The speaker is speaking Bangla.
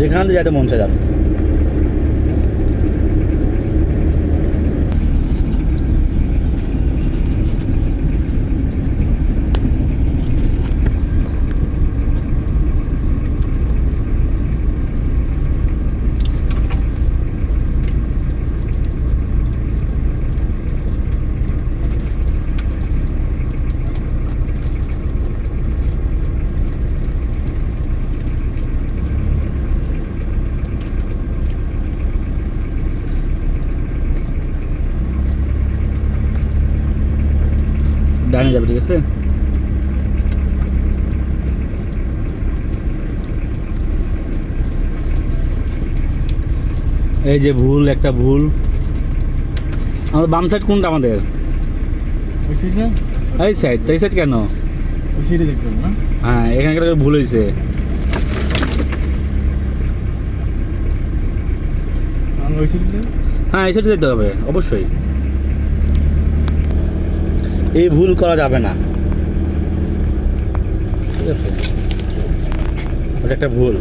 যেখানে যাইতে মন চায় যান। ডানে যাবে, ঠিক আছে। এই যে ভুল, একটা ভুল। আমাদের বাম সাইড কোনটা আমাদের? ওই সাইড না, এই সাইড। এই সাইড কেন? ওই সাইডে দেখতে হবে না। হ্যাঁ, এখানকার ভুল হয়েছে। আমরা ওই সাইডে হ্যাঁ, এই সাইডে যেতে হবে অবশ্যই। এই ভুল করা যাবে না, ঠিক আছে। ওটা একটা ভুল।